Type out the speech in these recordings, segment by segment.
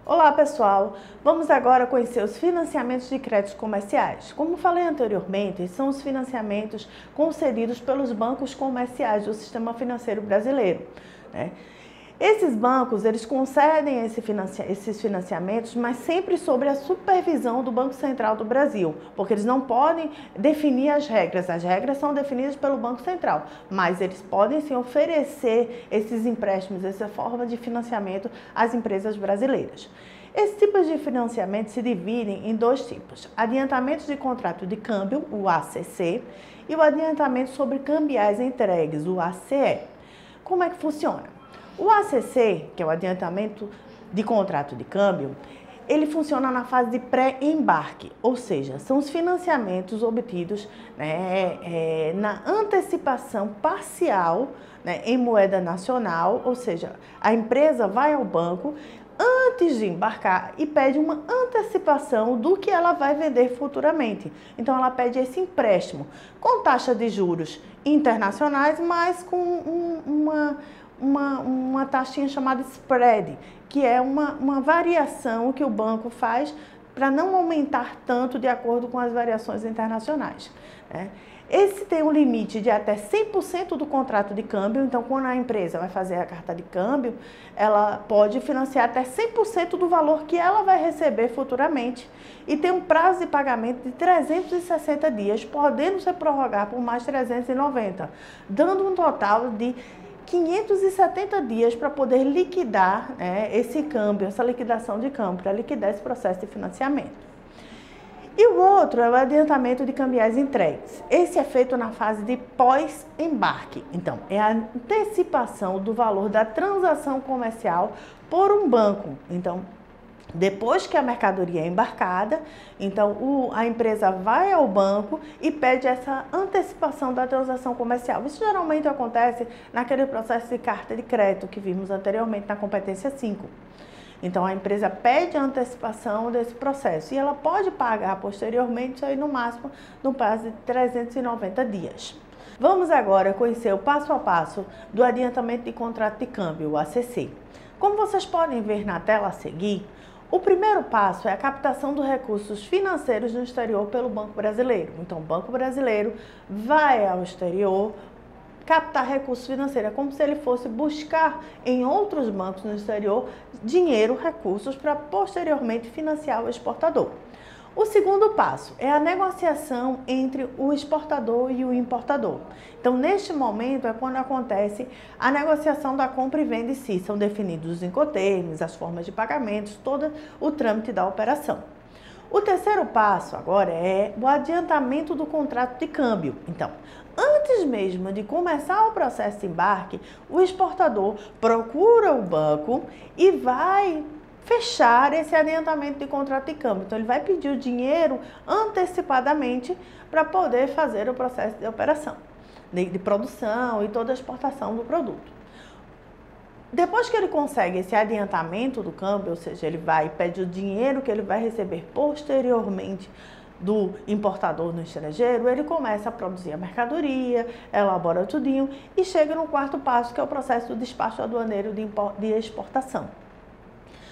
Olá pessoal, vamos agora conhecer os financiamentos de créditos comerciais. Como falei anteriormente, são os financiamentos concedidos pelos bancos comerciais do sistema financeiro brasileiro, né? Esses bancos, eles concedem esses financiamentos, mas sempre sob a supervisão do Banco Central do Brasil, porque eles não podem definir as regras são definidas pelo Banco Central, mas eles podem sim oferecer esses empréstimos, essa forma de financiamento às empresas brasileiras. Esses tipos de financiamento se dividem em dois tipos: adiantamentos de contrato de câmbio, o ACC, e o adiantamento sobre cambiais entregues, o ACE. Como é que funciona? O ACC, que é o adiantamento de contrato de câmbio, ele funciona na fase de pré-embarque, ou seja, são os financiamentos obtidos, né, na antecipação parcial, né, em moeda nacional, ou seja, a empresa vai ao banco antes de embarcar e pede uma antecipação do que ela vai vender futuramente. Então ela pede esse empréstimo com taxa de juros internacionais, mas com uma taxinha chamada spread, que é uma variação que o banco faz para não aumentar tanto de acordo com as variações internacionais, né? Esse tem um limite de até 100% do contrato de câmbio, então quando a empresa vai fazer a carta de câmbio, ela pode financiar até 100% do valor que ela vai receber futuramente e tem um prazo de pagamento de 360 dias, podendo ser prorrogar por mais 390, dando um total de 570 dias para poder liquidar, né, esse câmbio, essa liquidação de câmbio, para liquidar esse processo de financiamento. E o outro é o adiantamento de cambiais entregues. Esse é feito na fase de pós-embarque. Então, é a antecipação do valor da transação comercial por um banco. Então, depois que a mercadoria é embarcada, então a empresa vai ao banco e pede essa antecipação da transação comercial. Isso geralmente acontece naquele processo de carta de crédito que vimos anteriormente na competência 5. Então a empresa pede a antecipação desse processo e ela pode pagar posteriormente, isso aí no máximo no prazo de 390 dias. Vamos agora conhecer o passo a passo do adiantamento de contrato de câmbio, o ACC. Como vocês podem ver na tela a seguir, o primeiro passo é a captação dos recursos financeiros no exterior pelo Banco Brasileiro. Então, o Banco Brasileiro vai ao exterior captar recursos financeiros, é como se ele fosse buscar em outros bancos no exterior dinheiro, recursos para posteriormente financiar o exportador. O segundo passo é a negociação entre o exportador e o importador. Então, neste momento é quando acontece a negociação da compra e venda em si. São definidos os incoterms, as formas de pagamentos, todo o trâmite da operação. O terceiro passo agora é o adiantamento do contrato de câmbio. Então, antes mesmo de começar o processo de embarque, o exportador procura o banco e vai fechar esse adiantamento de contrato de câmbio. Então, ele vai pedir o dinheiro antecipadamente para poder fazer o processo de operação, de produção e toda a exportação do produto. Depois que ele consegue esse adiantamento do câmbio, ou seja, ele vai pedir o dinheiro que ele vai receber posteriormente do importador no estrangeiro, ele começa a produzir a mercadoria, elabora tudinho e chega no quarto passo, que é o processo do despacho aduaneiro de exportação.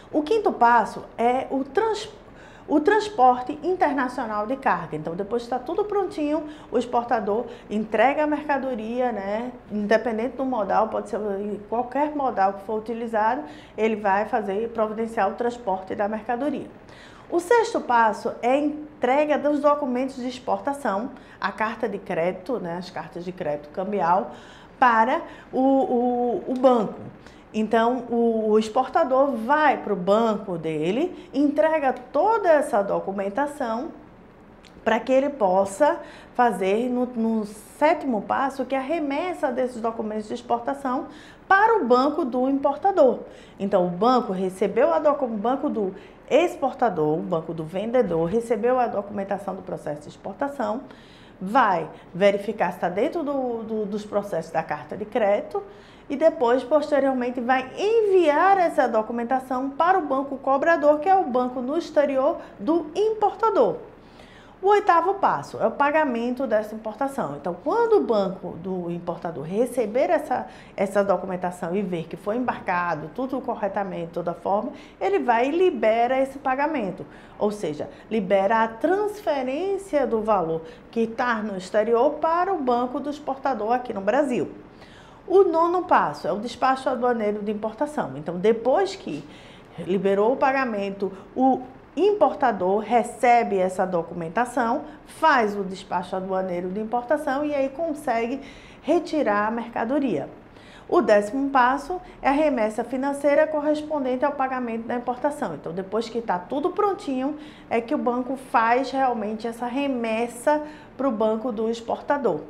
O quinto passo é o transporte internacional de carga. Então, depois que está tudo prontinho, o exportador entrega a mercadoria, né? Independente do modal, pode ser qualquer modal que for utilizado, ele vai providenciar o transporte da mercadoria. O sexto passo é a entrega dos documentos de exportação, a carta de crédito, né? As cartas de crédito cambial, para o banco. Então, o exportador vai para o banco dele, entrega toda essa documentação para que ele possa fazer no sétimo passo, que é a remessa desses documentos de exportação para o banco do importador. Então, o banco recebeu o banco do exportador, o banco do vendedor, recebeu a documentação do processo de exportação, vai verificar se está dentro dos processos da carta de crédito e depois, posteriormente, vai enviar essa documentação para o banco cobrador, que é o banco no exterior do importador. O oitavo passo é o pagamento dessa importação. Então, quando o banco do importador receber essa documentação e ver que foi embarcado tudo corretamente, toda forma, ele vai e libera esse pagamento. Ou seja, libera a transferência do valor que está no exterior para o banco do exportador aqui no Brasil. O nono passo é o despacho aduaneiro de importação. Então, depois que liberou o pagamento, o importador recebe essa documentação, faz o despacho aduaneiro de importação e aí consegue retirar a mercadoria. O décimo passo é a remessa financeira correspondente ao pagamento da importação. Então, depois que está tudo prontinho, é que o banco faz realmente essa remessa para o banco do exportador.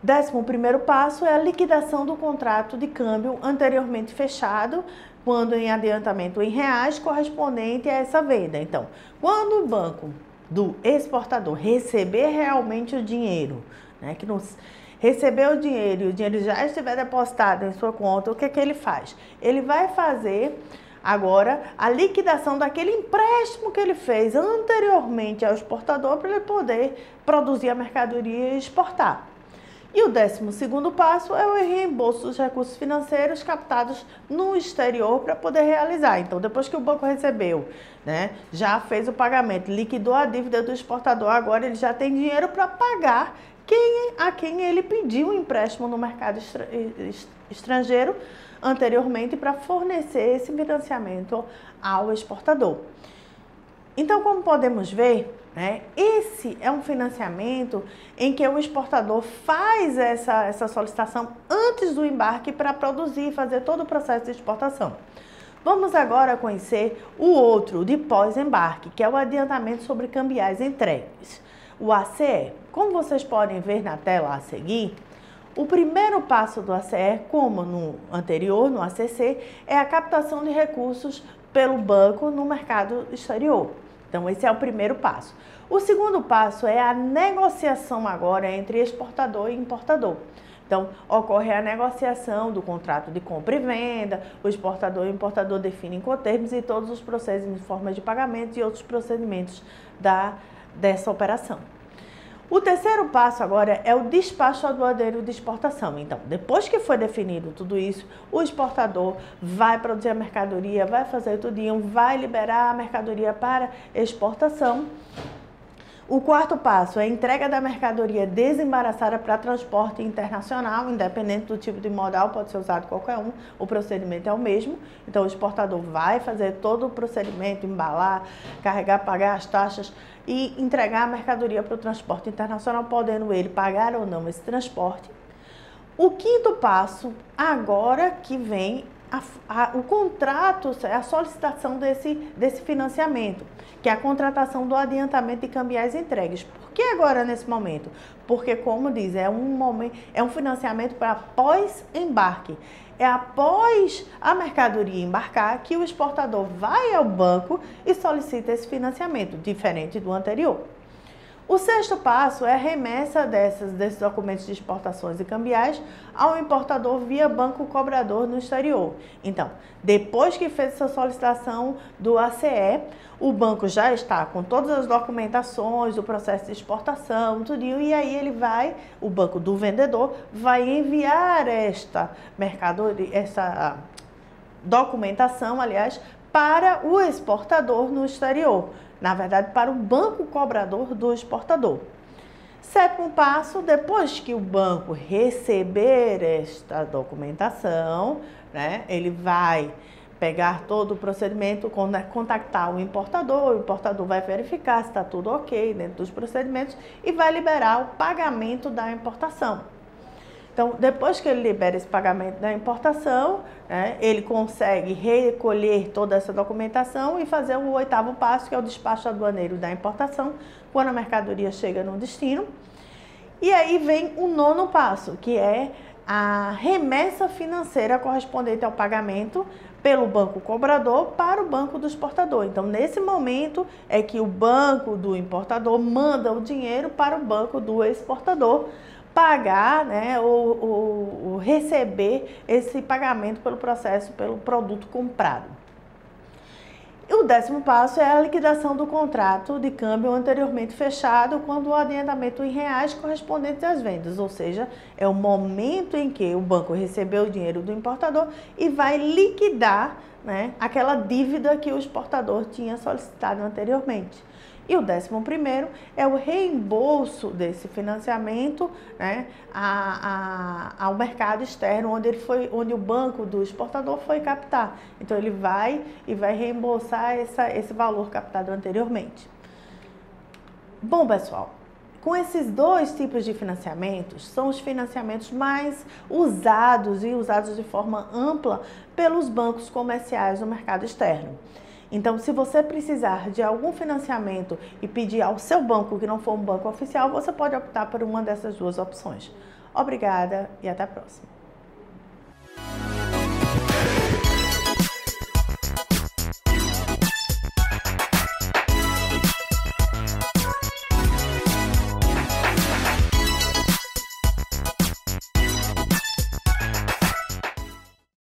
11º passo é a liquidação do contrato de câmbio anteriormente fechado, quando em adiantamento em reais, correspondente a essa venda. Então, quando o banco do exportador receber realmente o dinheiro, né, que nos recebeu o dinheiro e o dinheiro já estiver depositado em sua conta, o que é que ele faz? Ele vai fazer agora a liquidação daquele empréstimo que ele fez anteriormente ao exportador para ele poder produzir a mercadoria e exportar. E o 12º passo é o reembolso dos recursos financeiros captados no exterior para poder realizar. Então, depois que o banco recebeu, né, já fez o pagamento, liquidou a dívida do exportador, agora ele já tem dinheiro para pagar a quem ele pediu um empréstimo no mercado estrangeiro anteriormente para fornecer esse financiamento ao exportador. Então, como podemos ver, né, esse é um financiamento em que o exportador faz essa solicitação antes do embarque para produzir e fazer todo o processo de exportação. Vamos agora conhecer o outro de pós-embarque, que é o adiantamento sobre cambiais entregues, o ACE. Como vocês podem ver na tela a seguir, o primeiro passo do ACE, como no anterior, no ACC, é a captação de recursos pelo banco no mercado exterior. Então, esse é o primeiro passo. O segundo passo é a negociação agora entre exportador e importador. Então, ocorre a negociação do contrato de compra e venda, o exportador e o importador definem incoterms e todos os processos de forma de pagamento e outros procedimentos dessa operação. O terceiro passo agora é o despacho aduaneiro de exportação. Então, depois que foi definido tudo isso, o exportador vai produzir a mercadoria, vai fazer tudinho, vai liberar a mercadoria para exportação. O quarto passo é a entrega da mercadoria desembaraçada para transporte internacional, independente do tipo de modal, pode ser usado qualquer um, o procedimento é o mesmo. Então, o exportador vai fazer todo o procedimento, embalar, carregar, pagar as taxas e entregar a mercadoria para o transporte internacional, podendo ele pagar ou não esse transporte. O quinto passo, agora que vem o contrato, a solicitação desse financiamento, que é a contratação do adiantamento de cambiais entregues. Por que agora nesse momento? Porque, como diz, é um financiamento para pós-embarque. É após a mercadoria embarcar que o exportador vai ao banco e solicita esse financiamento, diferente do anterior. O sexto passo é a remessa desses documentos de exportações e cambiais ao importador via banco cobrador no exterior. Então, depois que fez essa solicitação do ACE, o banco já está com todas as documentações, o processo de exportação, tudinho, e aí o banco do vendedor vai enviar esta documentação, aliás, para o exportador no exterior. Na verdade, para o banco cobrador do exportador. Sétimo passo, depois que o banco receber esta documentação, né, ele vai pegar todo o procedimento, contactar o importador vai verificar se está tudo ok dentro dos procedimentos e vai liberar o pagamento da importação. Então, depois que ele libera esse pagamento da importação, né, ele consegue recolher toda essa documentação e fazer o oitavo passo, que é o despacho aduaneiro da importação, quando a mercadoria chega no destino. E aí vem o nono passo, que é a remessa financeira correspondente ao pagamento pelo banco cobrador para o banco do exportador. Então, nesse momento é que o banco do importador manda o dinheiro para o banco do exportador pagar, né, ou receber esse pagamento pelo processo, pelo produto comprado. E o 10º passo é a liquidação do contrato de câmbio anteriormente fechado quando o adiantamento em reais correspondente às vendas, ou seja, é o momento em que o banco recebeu o dinheiro do importador e vai liquidar, né, aquela dívida que o exportador tinha solicitado anteriormente. E o 11º é o reembolso desse financiamento, né, ao mercado externo, onde o banco do exportador foi captar. Então, ele vai reembolsar esse valor captado anteriormente. Bom, pessoal, com esses dois tipos de financiamentos, são os financiamentos mais usados e usados de forma ampla pelos bancos comerciais no mercado externo. Então, se você precisar de algum financiamento e pedir ao seu banco que não for um banco oficial, você pode optar por uma dessas duas opções. Obrigada e até a próxima.